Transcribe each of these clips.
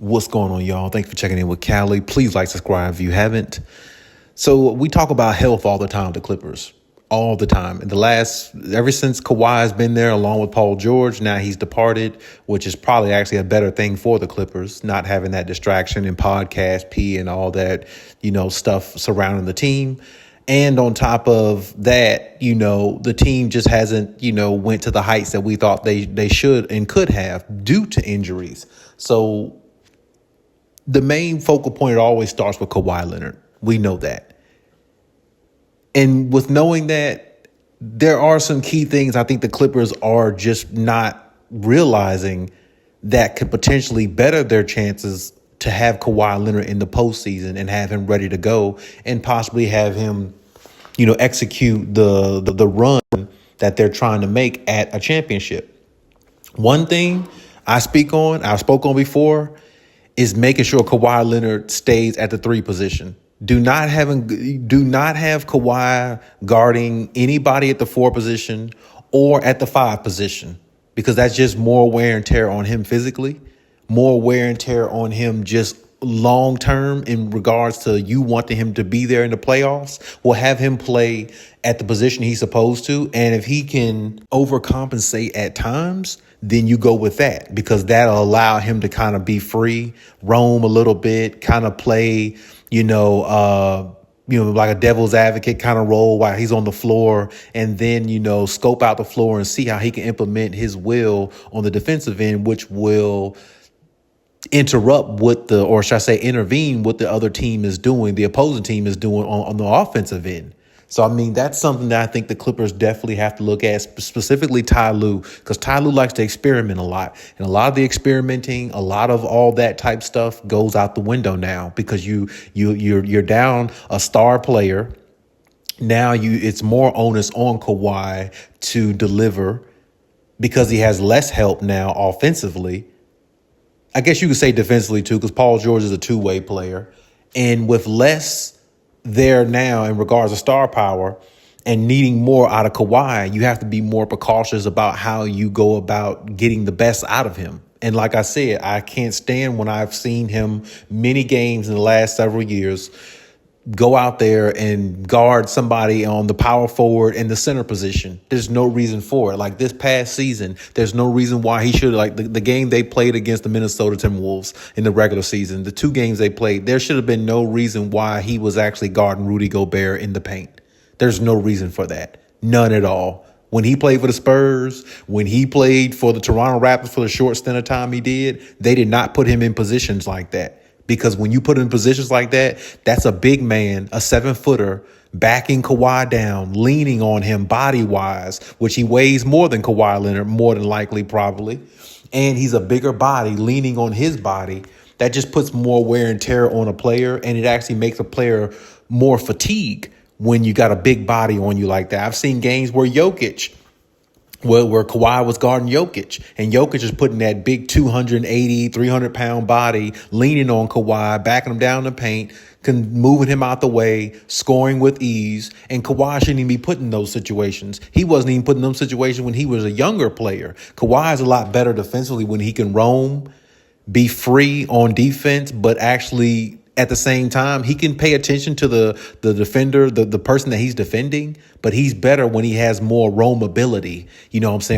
What's going on, y'all? Thanks for checking in with Callie. Please like, subscribe if you haven't. So we talk about health all the time, the Clippers, all the time. And ever since Kawhi has been there, along with Paul George, now he's departed, which is probably actually a better thing for the Clippers, not having that distraction and podcast P and all that, stuff surrounding the team. And on top of that, the team just hasn't, went to the heights that we thought they should and could have due to injuries. So the main focal point, it always starts with Kawhi Leonard. We know that. And with knowing that, there are some key things I think the Clippers are just not realizing that could potentially better their chances to have Kawhi Leonard in the postseason and have him ready to go and possibly have him, execute the run that they're trying to make at a championship. One thing I spoke on before, is making sure Kawhi Leonard stays at the 3 position. Do not have Kawhi guarding anybody at the 4 position or at the 5 position, because that's just more wear and tear on him physically, more wear and tear on him just long term in regards to you wanting him to be there in the playoffs. We'll have him play at the position he's supposed to. And if he can overcompensate at times, then you go with that, because that'll allow him to kind of be free, roam a little bit, kind of play, like a devil's advocate kind of role while he's on the floor, and then, scope out the floor and see how he can implement his will on the defensive end, which will intervene what the other team is doing, the opposing team is doing on the offensive end. So, that's something that I think the Clippers definitely have to look at, specifically Ty Lue, because Ty Lue likes to experiment a lot. And a lot of the experimenting, a lot of all that type stuff goes out the window now, because you're down a star player. Now it's more onus on Kawhi to deliver, because he has less help now offensively. I guess you could say defensively too, because Paul George is a two-way player. And with less there now in regards to star power and needing more out of Kawhi, you have to be more precautious about how you go about getting the best out of him. And like I said, I can't stand when I've seen him many games in the last several years go out there and guard somebody on the power forward in the center position. There's no reason for it. Like this past season, there's no reason why he should, like the game they played against the Minnesota Timberwolves in the regular season, the 2 games they played, there should have been no reason why he was actually guarding Rudy Gobert in the paint. There's no reason for that. None at all. When he played for the Spurs, when he played for the Toronto Raptors for the short stint of time he did, they did not put him in positions like that. Because when you put him in positions like that, that's a big man, a 7-footer, backing Kawhi down, leaning on him body-wise, which he weighs more than Kawhi Leonard, more than likely, probably. And he's a bigger body, leaning on his body. That just puts more wear and tear on a player, and it actually makes a player more fatigued when you got a big body on you like that. I've seen games where where Kawhi was guarding Jokic, and Jokic is putting that big 280, 300-pound body, leaning on Kawhi, backing him down the paint, moving him out the way, scoring with ease. And Kawhi shouldn't even be put in those situations. He wasn't even put in those situations when he was a younger player. Kawhi is a lot better defensively when he can roam, be free on defense, but actually at the same time, he can pay attention to the defender, the person that he's defending, but he's better when he has more roamability,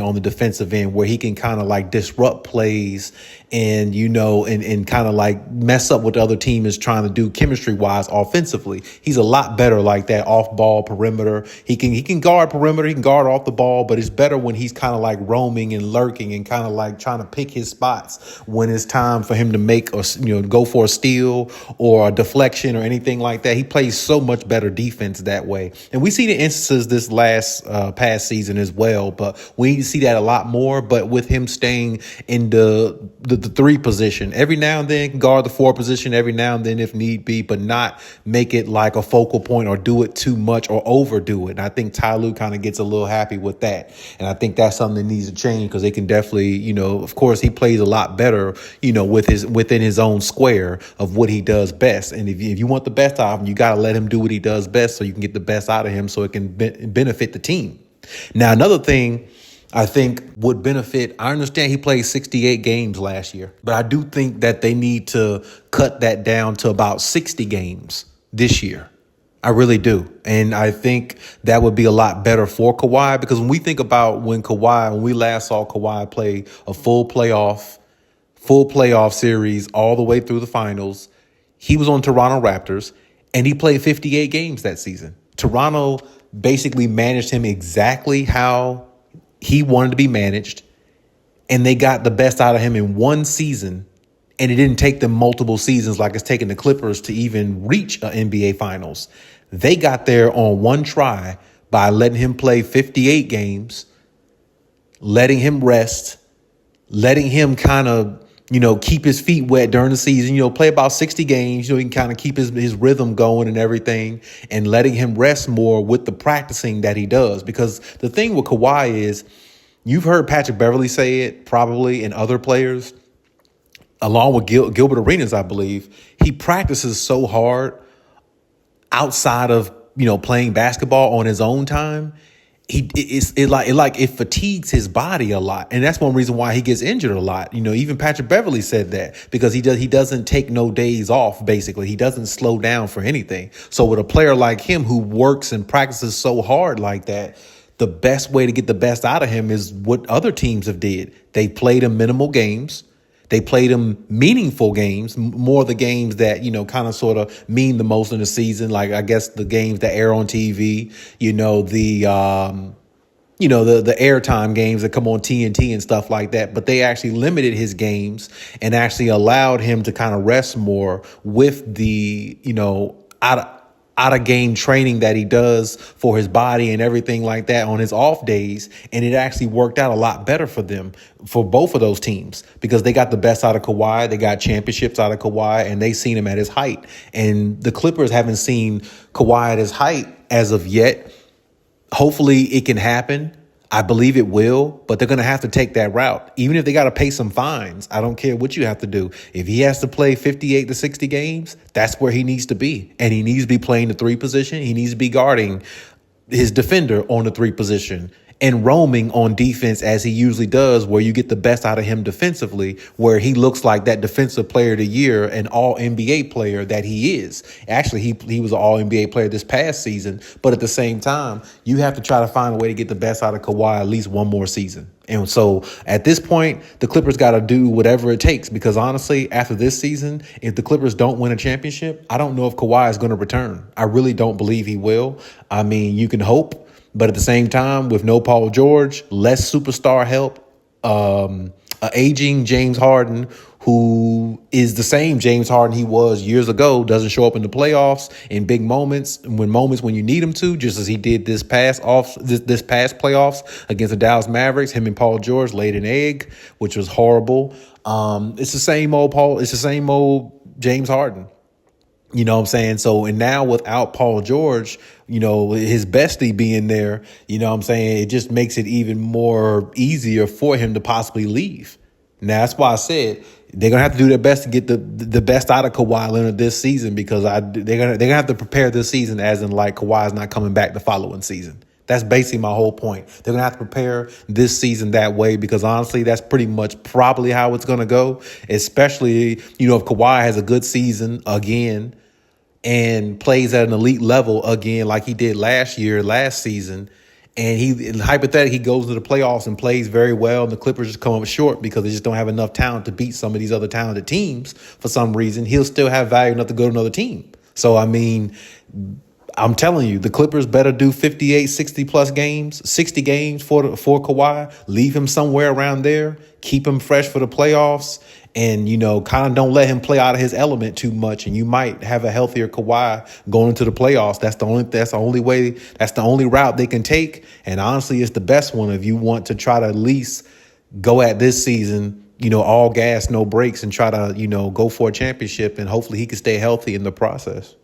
on the defensive end, where he can kind of like disrupt plays and, and kind of like mess up what the other team is trying to do chemistry wise offensively. He's a lot better like that off ball perimeter. He can guard perimeter. He can guard off the ball, but it's better when he's kind of like roaming and lurking and kind of like trying to pick his spots when it's time for him to make or, go for a steal or a deflection or anything like that. He plays so much better defense that way. And we see the instances this past season as well, but we see that a lot more. But with him staying in the 3 position, every now and then guard the 4 position every now and then if need be, but not make it like a focal point or do it too much or overdo it. And I think Ty Lue kind of gets a little happy with that. And I think that's something that needs to change, because they can definitely, of course he plays a lot better, within his own square of what he does best. And if you want the best out of him, you got to let him do what he does best so you can get the best out of him so it can benefit the team. Now, another thing I think would benefit. I understand he played 68 games last year, but I do think that they need to cut that down to about 60 games this year. I really do. And I think that would be a lot better for Kawhi, because when we think about when we last saw Kawhi play a full playoff series all the way through the finals, he was on Toronto Raptors and he played 58 games that season. Toronto basically managed him exactly how he wanted to be managed, and they got the best out of him in one season, and it didn't take them multiple seasons like it's taken the Clippers to even reach an NBA Finals. They got there on one try by letting him play 58 games, letting him rest, letting him kind of, keep his feet wet during the season, play about 60 games, he can kind of keep his rhythm going and everything, and letting him rest more with the practicing that he does. Because the thing with Kawhi is, you've heard Patrick Beverley say it probably, and other players, along with Gilbert Arenas, I believe, he practices so hard outside of, playing basketball on his own time. It fatigues his body a lot, and that's one reason why he gets injured a lot. Even Patrick Beverley said that, because he doesn't take no days off. Basically, he doesn't slow down for anything. So with a player like him who works and practices so hard like that, the best way to get the best out of him is what other teams have did. They played him minimal games. They played him meaningful games, more the games that, kind of sort of mean the most in the season. Like, I guess the games that air on TV, the airtime games that come on TNT and stuff like that. But they actually limited his games and actually allowed him to kind of rest more with the, out of game training that he does for his body and everything like that on his off days. And it actually worked out a lot better for them, for both of those teams, because they got the best out of Kawhi. They got championships out of Kawhi, and they seen him at his height. And the Clippers haven't seen Kawhi at his height as of yet. Hopefully it can happen. I believe it will, but they're going to have to take that route. Even if they got to pay some fines, I don't care what you have to do. If he has to play 58 to 60 games, that's where he needs to be. And he needs to be playing the 3 position. He needs to be guarding his defender on the 3 position and roaming on defense as he usually does, where you get the best out of him defensively, where he looks like that defensive player of the year and all NBA player that he is. Actually, he was an all NBA player this past season, but at the same time, you have to try to find a way to get the best out of Kawhi at least one more season. And so at this point, the Clippers got to do whatever it takes, because honestly, after this season, if the Clippers don't win a championship, I don't know if Kawhi is going to return. I really don't believe he will. I mean, you can hope. But at the same time, with no Paul George, less superstar help, aging James Harden, who is the same James Harden he was years ago, doesn't show up in the playoffs in big moments when you need him to, just as he did this past playoffs against the Dallas Mavericks. Him and Paul George laid an egg, which was horrible. It's the same old James Harden. You know what I'm saying? So, and now without Paul George, his bestie being there, you know what I'm saying? It just makes it even more easier for him to possibly leave. Now, that's why I said they're going to have to do their best to get the best out of Kawhi Leonard this season, because they're going to have to prepare this season as in like Kawhi's not coming back the following season. That's basically my whole point. They're going to have to prepare this season that way, because honestly, that's pretty much probably how it's going to go, especially, if Kawhi has a good season again and plays at an elite level again like he did last season, and hypothetically he goes to the playoffs and plays very well, and the Clippers just come up short because they just don't have enough talent to beat some of these other talented teams for some reason, he'll still have value enough to go to another team. So, I mean, I'm telling you, the Clippers better do 58, 60-plus games, 60 games for Kawhi, leave him somewhere around there, keep him fresh for the playoffs, and, kind of don't let him play out of his element too much. And you might have a healthier Kawhi going into the playoffs. That's the only route they can take. And honestly, it's the best one if you want to try to at least go at this season, all gas, no brakes, and try to, go for a championship. And hopefully he can stay healthy in the process.